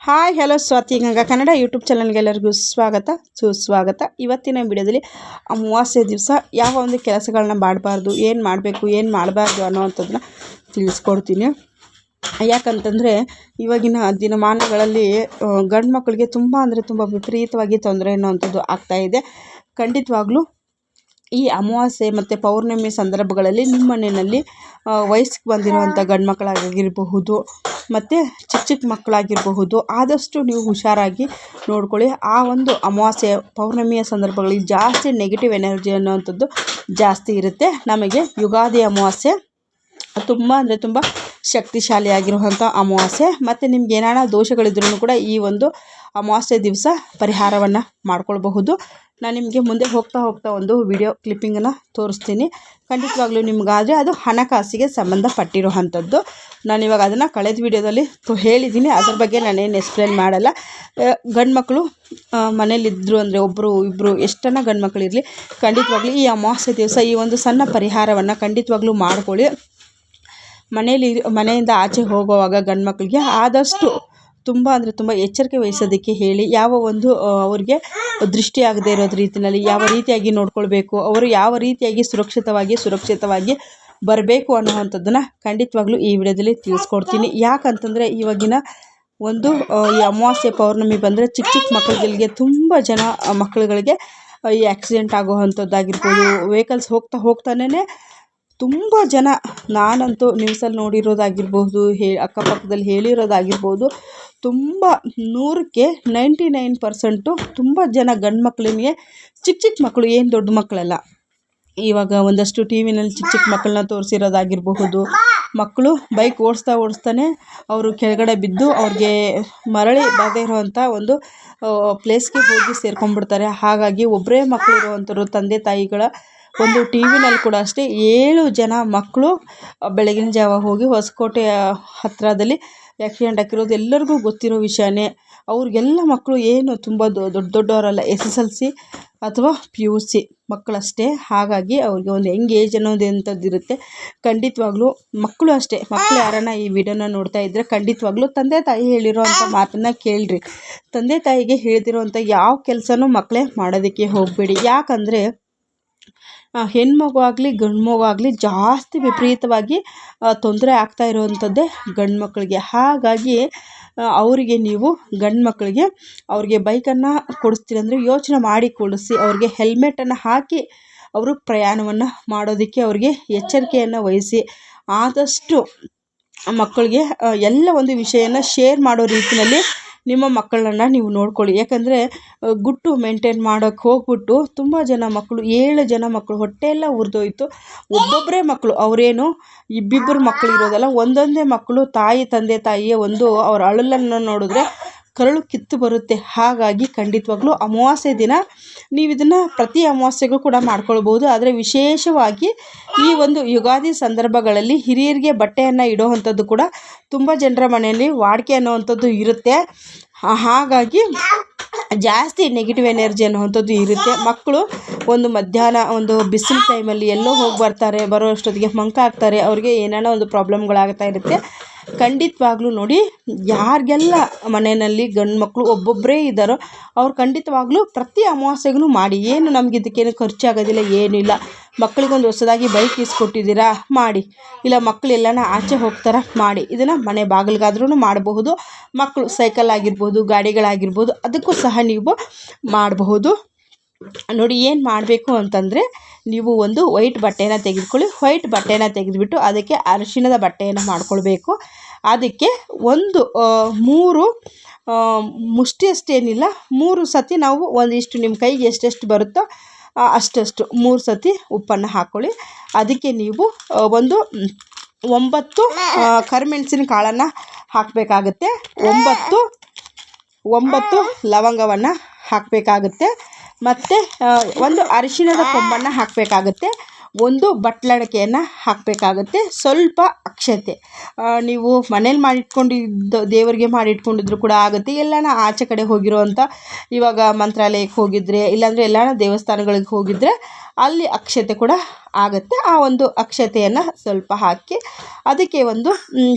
Hi hello Swathi Ganga Kannada YouTube ಚಾನಲ್ಗೆ ಎಲ್ಲರಿಗೂ ಸ್ವಾಗತ ಸುಸ್ವಾಗತ. ಇವತ್ತಿನ ವಿಡಿಯೋದಲ್ಲಿ ಅಮಾವಾಸ್ಯೆ ದಿವಸ ಯಾವ ಒಂದು ಕೆಲಸಗಳನ್ನ ಮಾಡಬಾರ್ದು, ಏನು ಮಾಡಬೇಕು ಏನು ಮಾಡಬಾರ್ದು ಅನ್ನೋವಂಥದ್ದನ್ನ ತಿಳಿಸ್ಕೊಡ್ತೀನಿ. ಯಾಕಂತಂದರೆ ಇವಾಗಿನ ದಿನಮಾನಗಳಲ್ಲಿ ಗಂಡು ಮಕ್ಕಳಿಗೆ ತುಂಬ ಅಂದರೆ ತುಂಬ ವಿಪರೀತವಾಗಿ ತೊಂದರೆ ಅನ್ನೋವಂಥದ್ದು ಆಗ್ತಾಯಿದೆ. ಖಂಡಿತವಾಗ್ಲೂ ಈ ಅಮಾವಾಸ್ಯೆ ಮತ್ತು ಪೌರ್ಣಮಿ ಸಂದರ್ಭಗಳಲ್ಲಿ ನಿಮ್ಮ ಮನೆಯಲ್ಲಿ ವಯಸ್ಸಿಗೆ ಬಂದಿರುವಂಥ ಗಂಡು ಮಕ್ಕಳಾಗಿರಬಹುದು ಮತ್ತು ಚಿಕ್ಕ ಮಕ್ಕಳಾಗಿರಬಹುದು, ಆದಷ್ಟು ನೀವು ಹುಷಾರಾಗಿ ನೋಡ್ಕೊಳ್ಳಿ. ಆ ಒಂದು ಅಮಾವಾಸ್ಯೆ ಪೌರ್ಣಮಿಯ ಸಂದರ್ಭಗಳಲ್ಲಿ ಜಾಸ್ತಿ ನೆಗೆಟಿವ್ ಎನರ್ಜಿ ಅನ್ನೋವಂಥದ್ದು ಜಾಸ್ತಿ ಇರುತ್ತೆ. ನಮಗೆ ಯುಗಾದಿ ಅಮಾವಾಸ್ಯೆ ತುಂಬ ಅಂದರೆ ತುಂಬ ಶಕ್ತಿಶಾಲಿಯಾಗಿರುವಂಥ ಅಮಾವಾಸ್ಯೆ. ಮತ್ತು ನಿಮ್ಗೆ ಏನಾರ ದೋಷಗಳಿದ್ರೂ ಕೂಡ ಈ ಒಂದು ಅಮಾವಾಸ್ಯೆ ದಿವಸ ಪರಿಹಾರವನ್ನು ಮಾಡ್ಕೊಳ್ಬಹುದು. ನಾನು ನಿಮಗೆ ಮುಂದೆ ಹೋಗ್ತಾ ಒಂದು ವಿಡಿಯೋ ಕ್ಲಿಪ್ಪಿಂಗನ್ನು ತೋರಿಸ್ತೀನಿ. ಖಂಡಿತವಾಗ್ಲೂ ನಿಮಗಾದರೆ ಅದು ಹಣಕಾಸಿಗೆ ಸಂಬಂಧಪಟ್ಟಿರುವಂಥದ್ದು. ನಾನಿವಾಗ ಅದನ್ನು ಕಳೆದ ವಿಡಿಯೋದಲ್ಲಿ ಹೇಳಿದ್ದೀನಿ, ಅದ್ರ ಬಗ್ಗೆ ನಾನೇನು ಎಕ್ಸ್ಪ್ಲೇನ್ ಮಾಡಲ್ಲ. ಗಂಡು ಮಕ್ಕಳು ಮನೇಲಿದ್ದರು ಅಂದರೆ ಒಬ್ಬರು ಇಬ್ಬರು ಎಷ್ಟನ್ನ ಗಂಡು ಮಕ್ಕಳಿರಲಿ, ಖಂಡಿತವಾಗ್ಲೂ ಈ ಅಮಾವಾಸ್ಯೆ ದಿವಸ ಈ ಒಂದು ಸಣ್ಣ ಪರಿಹಾರವನ್ನು ಖಂಡಿತವಾಗ್ಲೂ ಮಾಡ್ಕೊಳ್ಳಿ. ಮನೆಯಿಂದ ಆಚೆ ಹೋಗುವಾಗ ಗಂಡು ಮಕ್ಕಳಿಗೆ ಆದಷ್ಟು ತುಂಬ ಅಂದರೆ ತುಂಬ ಎಚ್ಚರಿಕೆ ವಹಿಸೋದಕ್ಕೆ ಹೇಳಿ. ಯಾವ ಒಂದು ಅವ್ರಿಗೆ ದೃಷ್ಟಿ ಆಗದೆ ಇರೋದು ರೀತಿಯಲ್ಲಿ ಯಾವ ರೀತಿಯಾಗಿ ನೋಡ್ಕೊಳ್ಬೇಕು, ಅವರು ಯಾವ ರೀತಿಯಾಗಿ ಸುರಕ್ಷಿತವಾಗಿ ಬರಬೇಕು ಅನ್ನೋವಂಥದ್ದನ್ನು ಖಂಡಿತವಾಗ್ಲೂ ಈ ವಿಡಿಯೋದಲ್ಲಿ ತಿಳಿಸ್ಕೊಡ್ತೀನಿ. ಯಾಕಂತಂದರೆ ಇವಾಗಿನ ಒಂದು ಈ ಅಮಾವಾಸ್ಯೆ ಪೌರ್ಣಮಿ ಬಂದರೆ ಚಿಕ್ಕ ಮಕ್ಕಳುಗಳಿಗೆ ತುಂಬ ಜನ ಮಕ್ಕಳುಗಳಿಗೆ ಈ ಆಕ್ಸಿಡೆಂಟ್ ಆಗೋವಂಥದ್ದಾಗಿರ್ಬೋದು, ವೆಹಿಕಲ್ಸ್ ಹೋಗ್ತಾನೇ ತುಂಬ ಜನ, ನಾನಂತೂ ನ್ಯೂಸಲ್ಲಿ ನೋಡಿರೋದಾಗಿರ್ಬೋದು, ಅಕ್ಕಪಕ್ಕದಲ್ಲಿ ಹೇಳಿರೋದಾಗಿರ್ಬೋದು, ತುಂಬ 100ಕ್ಕೆ 99% ತುಂಬ ಜನ ಗಂಡು ಮಕ್ಕಳಿಗೆ ಚಿಕ್ಕ ಮಕ್ಕಳು, ಏನು ದೊಡ್ಡ ಮಕ್ಕಳಲ್ಲ, ಇವಾಗ ಒಂದಷ್ಟು ಟಿ ವಿನಲ್ಲಿ ಚಿಕ್ಕ ಮಕ್ಕಳನ್ನ ತೋರಿಸಿರೋದಾಗಿರಬಹುದು. ಮಕ್ಕಳು ಬೈಕ್ ಓಡಿಸ್ತಾನೆ ಅವರು ಕೆಳಗಡೆ ಬಿದ್ದು ಅವ್ರಿಗೆ ಮರಳಿ ಬರದೇ ಇರೋವಂಥ ಒಂದು ಪ್ಲೇಸ್ಗೆ ಹೋಗಿ ಸೇರ್ಕೊಂಡ್ಬಿಡ್ತಾರೆ. ಹಾಗಾಗಿ ಒಬ್ಬರೇ ಮಕ್ಕಳು ಇರುವಂಥವ್ರು ತಂದೆ ತಾಯಿಗಳ ಒಂದು ಟಿ ವಿನಲ್ಲಿ ಕೂಡ ಅಷ್ಟೇ 7 ಜನ ಮಕ್ಕಳು ಬೆಳಗಿನ ಜಾವ ಹೋಗಿ ಹೊಸಕೋಟೆ ಹತ್ತಿರದಲ್ಲಿ ಆ್ಯಕ್ಸಿಡೆಂಟ್ ಆಗಿರೋದು ಎಲ್ಲರಿಗೂ ಗೊತ್ತಿರೋ ವಿಷಯನೇ. ಅವ್ರಿಗೆಲ್ಲ ಮಕ್ಕಳು ಏನು ತುಂಬ ದೊಡ್ಡವರಲ್ಲ, SSLC ಅಥವಾ PUC ಮಕ್ಕಳಷ್ಟೇ. ಹಾಗಾಗಿ ಅವ್ರಿಗೆ ಒಂದು ಯಂಗ್ ಏಜ್ ಅನ್ನೋದಂಥದ್ದು ಇರುತ್ತೆ. ಖಂಡಿತವಾಗ್ಲೂ ಮಕ್ಕಳು ಅಷ್ಟೇ, ಮಕ್ಕಳು ಯಾರನ್ನ ಈ ವಿಡಿಯೋನ ನೋಡ್ತಾ ಇದ್ದರೆ ಖಂಡಿತವಾಗ್ಲೂ ತಂದೆ ತಾಯಿ ಹೇಳಿರೋವಂಥ ಮಾತನ್ನು ಕೇಳ್ರಿ. ತಂದೆ ತಾಯಿಗೆ ಹೇಳ್ತಿರೋವಂಥ ಯಾವ ಕೆಲಸನೂ ಮಕ್ಕಳೇ ಮಾಡೋದಕ್ಕೆ ಹೋಗಬೇಡಿ. ಯಾಕಂದರೆ ಹೆಣ್ಮಗು ಆಗಲಿ ಗಂಡು ಮಗು ಆಗಲಿ ಜಾಸ್ತಿ ವಿಪರೀತವಾಗಿ ತೊಂದರೆ ಆಗ್ತಾ ಇರುವಂಥದ್ದೇ ಗಂಡು ಮಕ್ಕಳಿಗೆ. ಹಾಗಾಗಿ ಅವರಿಗೆ ನೀವು ಗಂಡು ಮಕ್ಕಳಿಗೆ ಅವ್ರಿಗೆ ಬೈಕನ್ನು ಕೊಡಿಸ್ತೀರಿ ಅಂದರೆ ಯೋಚನೆ ಮಾಡಿ ಕೊಡಿಸಿ. ಅವ್ರಿಗೆ ಹೆಲ್ಮೆಟನ್ನು ಹಾಕಿ ಅವರು ಪ್ರಯಾಣವನ್ನು ಮಾಡೋದಕ್ಕೆ ಅವ್ರಿಗೆ ಎಚ್ಚರಿಕೆಯನ್ನು ವಹಿಸಿ. ಆದಷ್ಟು ಮಕ್ಕಳಿಗೆ ಎಲ್ಲ ಒಂದು ವಿಷಯನ ಶೇರ್ ಮಾಡೋ ರೀತಿಯಲ್ಲಿ ನಿಮ್ಮ ಮಕ್ಕಳನ್ನ ನೀವು ನೋಡ್ಕೊಳ್ಳಿ. ಯಾಕಂದರೆ ಗುಟ್ಟು ಮೇಂಟೈನ್ ಮಾಡೋಕ್ಕೆ ಹೋಗ್ಬಿಟ್ಟು ತುಂಬ ಜನ ಮಕ್ಕಳು 7 ಜನ ಮಕ್ಕಳು ಹೊಟ್ಟೆಯೆಲ್ಲ ಉರಿದೋಯ್ತು. ಒಬ್ಬೊಬ್ಬರೇ ಮಕ್ಕಳು, ಅವರೇನು ಇಬ್ಬಿಬ್ಬರು ಮಕ್ಕಳು ಇರೋದಲ್ಲ, ಒಂದೊಂದೇ ಮಕ್ಕಳು. ತಂದೆ ತಾಯಿಯ ಒಂದು ಅವ್ರ ಅಳಲನ್ನು ನೋಡಿದ್ರೆ ಕರಳು ಕಿತ್ತು ಬರುತ್ತೆ. ಹಾಗಾಗಿ ಖಂಡಿತವಾಗ್ಲೂ ಅಮಾವಾಸ್ಯೆ ದಿನ ನೀವು ಇದನ್ನು ಪ್ರತಿ ಅಮಾವಾಸ್ಯೆಗೂ ಕೂಡ ಮಾಡ್ಕೊಳ್ಬೋದು. ಆದರೆ ವಿಶೇಷವಾಗಿ ಈ ಒಂದು ಯುಗಾದಿ ಸಂದರ್ಭಗಳಲ್ಲಿ ಹಿರಿಯರಿಗೆ ಬಟ್ಟೆಯನ್ನು ಇಡೋವಂಥದ್ದು ಕೂಡ ತುಂಬ ಜನರ ಮನೆಯಲ್ಲಿ ವಾಡಿಕೆ ಅನ್ನೋವಂಥದ್ದು ಇರುತ್ತೆ. ಹಾಗಾಗಿ ಜಾಸ್ತಿ ನೆಗೆಟಿವ್ ಎನರ್ಜಿ ಅನ್ನೋವಂಥದ್ದು ಇರುತ್ತೆ. ಮಕ್ಕಳು ಒಂದು ಮಧ್ಯಾಹ್ನ ಒಂದು ಬಿಸಿಲು ಟೈಮಲ್ಲಿ ಎಲ್ಲೋ ಹೋಗಿ ಬರೋ ಅಷ್ಟೊತ್ತಿಗೆ ಮಂಕ ಆಗ್ತಾರೆ, ಅವ್ರಿಗೆ ಏನೇನೋ ಒಂದು ಪ್ರಾಬ್ಲಮ್ಗಳಾಗ್ತಾ ಇರುತ್ತೆ. ಖಂಡಿತವಾಗ್ಲೂ ನೋಡಿ, ಯಾರಿಗೆಲ್ಲ ಮನೆಯಲ್ಲಿ ಗಂಡು ಮಕ್ಕಳು ಒಬ್ಬೊಬ್ಬರೇ ಇದ್ದಾರೋ ಅವ್ರು ಖಂಡಿತವಾಗ್ಲೂ ಪ್ರತಿ ಅಮಾವಾಸ್ಯೆಗೂ ಮಾಡಿ. ಏನು ನಮ್ಗೆ ಇದಕ್ಕೇನು ಖರ್ಚಾಗೋದಿಲ್ಲ, ಏನಿಲ್ಲ. ಮಕ್ಕಳಿಗೊಂದು ಹೊಸದಾಗಿ ಬೈಕ್ ಇಸ್ಕೊಟ್ಟಿದ್ದೀರಾ ಮಾಡಿ, ಇಲ್ಲ ಮಕ್ಕಳು ಎಲ್ಲನ ಆಚೆ ಹೋಗ್ತಾರ ಮಾಡಿ. ಇದನ್ನು ಮನೆ ಬಾಗಿಲಿಗಾದ್ರೂ ಮಾಡಬಹುದು. ಮಕ್ಕಳು ಸೈಕಲ್ ಆಗಿರ್ಬೋದು, ಗಾಡಿಗಳಾಗಿರ್ಬೋದು, ಅದಕ್ಕೂ ಸಹ ನೀವು ಮಾಡಬಹುದು. ನೋಡಿ, ಏನು ಮಾಡಬೇಕು ಅಂತಂದರೆ ನೀವು ಒಂದು ವೈಟ್ ಬಟ್ಟೆನ ತೆಗೆದುಕೊಳ್ಳಿ. ವೈಟ್ ಬಟ್ಟೆನ ತೆಗೆದುಬಿಟ್ಟು ಅದಕ್ಕೆ ಅರಿಶಿಣದ ಬಟ್ಟೆಯನ್ನು ಮಾಡ್ಕೊಳ್ಬೇಕು. ಅದಕ್ಕೆ ಒಂದು 3 ಮುಷ್ಟಿ ಅಷ್ಟೇನಿಲ್ಲ, 3 ಸತಿ ನಾವು ಒಂದಿಷ್ಟು ನಿಮ್ಮ ಕೈಗೆ ಎಷ್ಟೆಷ್ಟು ಬರುತ್ತೋ ಅಷ್ಟು 3 ಸತಿ ಉಪ್ಪನ್ನು ಹಾಕ್ಕೊಳ್ಳಿ. ಅದಕ್ಕೆ ನೀವು ಒಂದು 9 ಕರಿಮೆಣಸಿನ ಕಾಳನ್ನು ಹಾಕಬೇಕಾಗುತ್ತೆ. 9 ಲವಂಗವನ್ನು ಹಾಕಬೇಕಾಗುತ್ತೆ. ಮತ್ತು ಒಂದು ಅರಿಶಿಣದ ಕೊಂಬನ್ನು ಹಾಕಬೇಕಾಗುತ್ತೆ. ಒಂದು ಬಟ್ಲಣಿಕೆಯನ್ನು ಹಾಕಬೇಕಾಗತ್ತೆ, ಸ್ವಲ್ಪ ಅಕ್ಷತೆ. ನೀವು ಮನೇಲಿ ಮಾಡಿಟ್ಕೊಂಡಿದ್ದು ದೇವರಿಗೆ ಮಾಡಿಟ್ಕೊಂಡಿದ್ರು ಕೂಡ ಆಗುತ್ತೆ. ಎಲ್ಲಾನ ಆಚೆ ಕಡೆ ಹೋಗಿರೋವಂಥ, ಇವಾಗ ಮಂತ್ರಾಲಯಕ್ಕೆ ಹೋಗಿದ್ರೆ, ಇಲ್ಲಾಂದರೆ ಎಲ್ಲಾನ ದೇವಸ್ಥಾನಗಳಿಗೆ ಹೋಗಿದ್ರೆ ಅಲ್ಲಿ ಅಕ್ಷತೆ ಕೂಡ ಆಗುತ್ತೆ. ಆ ಒಂದು ಅಕ್ಷತೆಯನ್ನು ಸ್ವಲ್ಪ ಹಾಕಿ ಅದಕ್ಕೆ ಒಂದು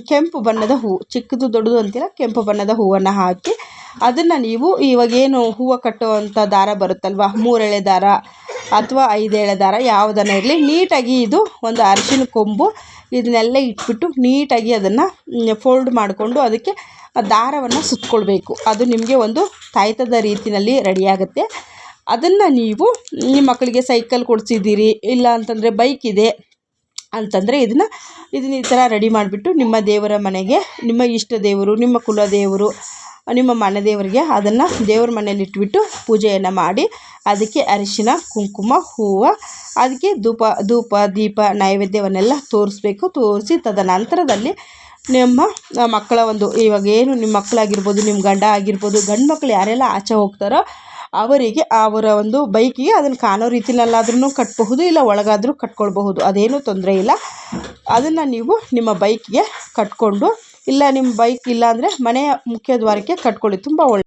ಕೆಂಪು ಬಣ್ಣದ ಹೂವು, ಚಿಕ್ಕದು ದೊಡ್ಡದು ಅಂತಿಲ್ಲ, ಕೆಂಪು ಬಣ್ಣದ ಹೂವನ್ನು ಹಾಕಿ ಅದನ್ನು ನೀವು ಇವಾಗೇನು ಹೂವು ಕಟ್ಟುವಂಥ ದಾರ ಬರುತ್ತಲ್ವ, 3 ಎಳೆ ದಾರ ಅಥವಾ 5 ಎಳೆ ದಾರ ಯಾವುದನ್ನ ಇರಲಿ, ನೀಟಾಗಿ ಇದು ಒಂದು ಅರಿಶಿನ ಕೊಂಬು ಇದನ್ನೆಲ್ಲ ಇಟ್ಬಿಟ್ಟು ನೀಟಾಗಿ ಅದನ್ನು ಫೋಲ್ಡ್ ಮಾಡಿಕೊಂಡು ಅದಕ್ಕೆ ದಾರವನ್ನು ಸುತ್ತಕೊಳ್ಬೇಕು. ಅದು ನಿಮಗೆ ಒಂದು ತಾಯ್ತದ ರೀತಿಯಲ್ಲಿ ರೆಡಿಯಾಗುತ್ತೆ. ಅದನ್ನು ನೀವು ನಿಮ್ಮ ಮಕ್ಕಳಿಗೆ ಸೈಕಲ್ ಕೊಡಿಸಿದ್ದೀರಿ, ಇಲ್ಲ ಅಂತಂದರೆ ಬೈಕ್ ಇದೆ ಅಂತಂದರೆ ಇದನ್ನು ಈ ಥರ ರೆಡಿ ಮಾಡಿಬಿಟ್ಟು ನಿಮ್ಮ ದೇವರ ಮನೆಗೆ, ನಿಮ್ಮ ಇಷ್ಟ ದೇವರು, ನಿಮ್ಮ ಕುಲ ದೇವರು, ನಿಮ್ಮ ಮನೆ ದೇವರಿಗೆ ಅದನ್ನು ದೇವ್ರ ಮನೇಲಿ ಇಟ್ಬಿಟ್ಟು ಪೂಜೆಯನ್ನು ಮಾಡಿ ಅದಕ್ಕೆ ಅರಿಶಿನ ಕುಂಕುಮ ಹೂವು, ಅದಕ್ಕೆ ಧೂಪ ದೀಪ ನೈವೇದ್ಯವನ್ನೆಲ್ಲ ತೋರಿಸ್ಬೇಕು. ತೋರಿಸಿ ತದನಂತರದಲ್ಲಿ ನಿಮ್ಮ ಮಕ್ಕಳ ಒಂದು, ಇವಾಗ ಏನು ನಿಮ್ಮ ಮಕ್ಕಳಾಗಿರ್ಬೋದು, ನಿಮ್ಮ ಗಂಡ ಆಗಿರ್ಬೋದು, ಗಂಡು ಮಕ್ಕಳು ಯಾರೆಲ್ಲ ಆಚೆ ಹೋಗ್ತಾರೋ ಅವರಿಗೆ ಅವರ ಒಂದು ಬೈಕಿಗೆ ಅದನ್ನು ಕಾಣೋ ರೀತಿಯಲ್ಲಾದ್ರೂ ಕಟ್ಟಬಹುದು, ಇಲ್ಲ ಒಳಗಾದರೂ ಕಟ್ಕೊಳ್ಬಹುದು, ಅದೇನೂ ತೊಂದರೆ ಇಲ್ಲ. ಅದನ್ನು ನೀವು ನಿಮ್ಮ ಬೈಕ್ಗೆ ಕಟ್ಕೊಂಡು, ಇಲ್ಲ ನಿಮ್ಮ ಬೈಕ್ ಇಲ್ಲ ಅಂದರೆ ಮನೆಯ ಮುಖ್ಯ ದ್ವಾರಕ್ಕೆ ಕಟ್ಕೊಳ್ಳಿ, ತುಂಬ ಒಳ್ಳೆ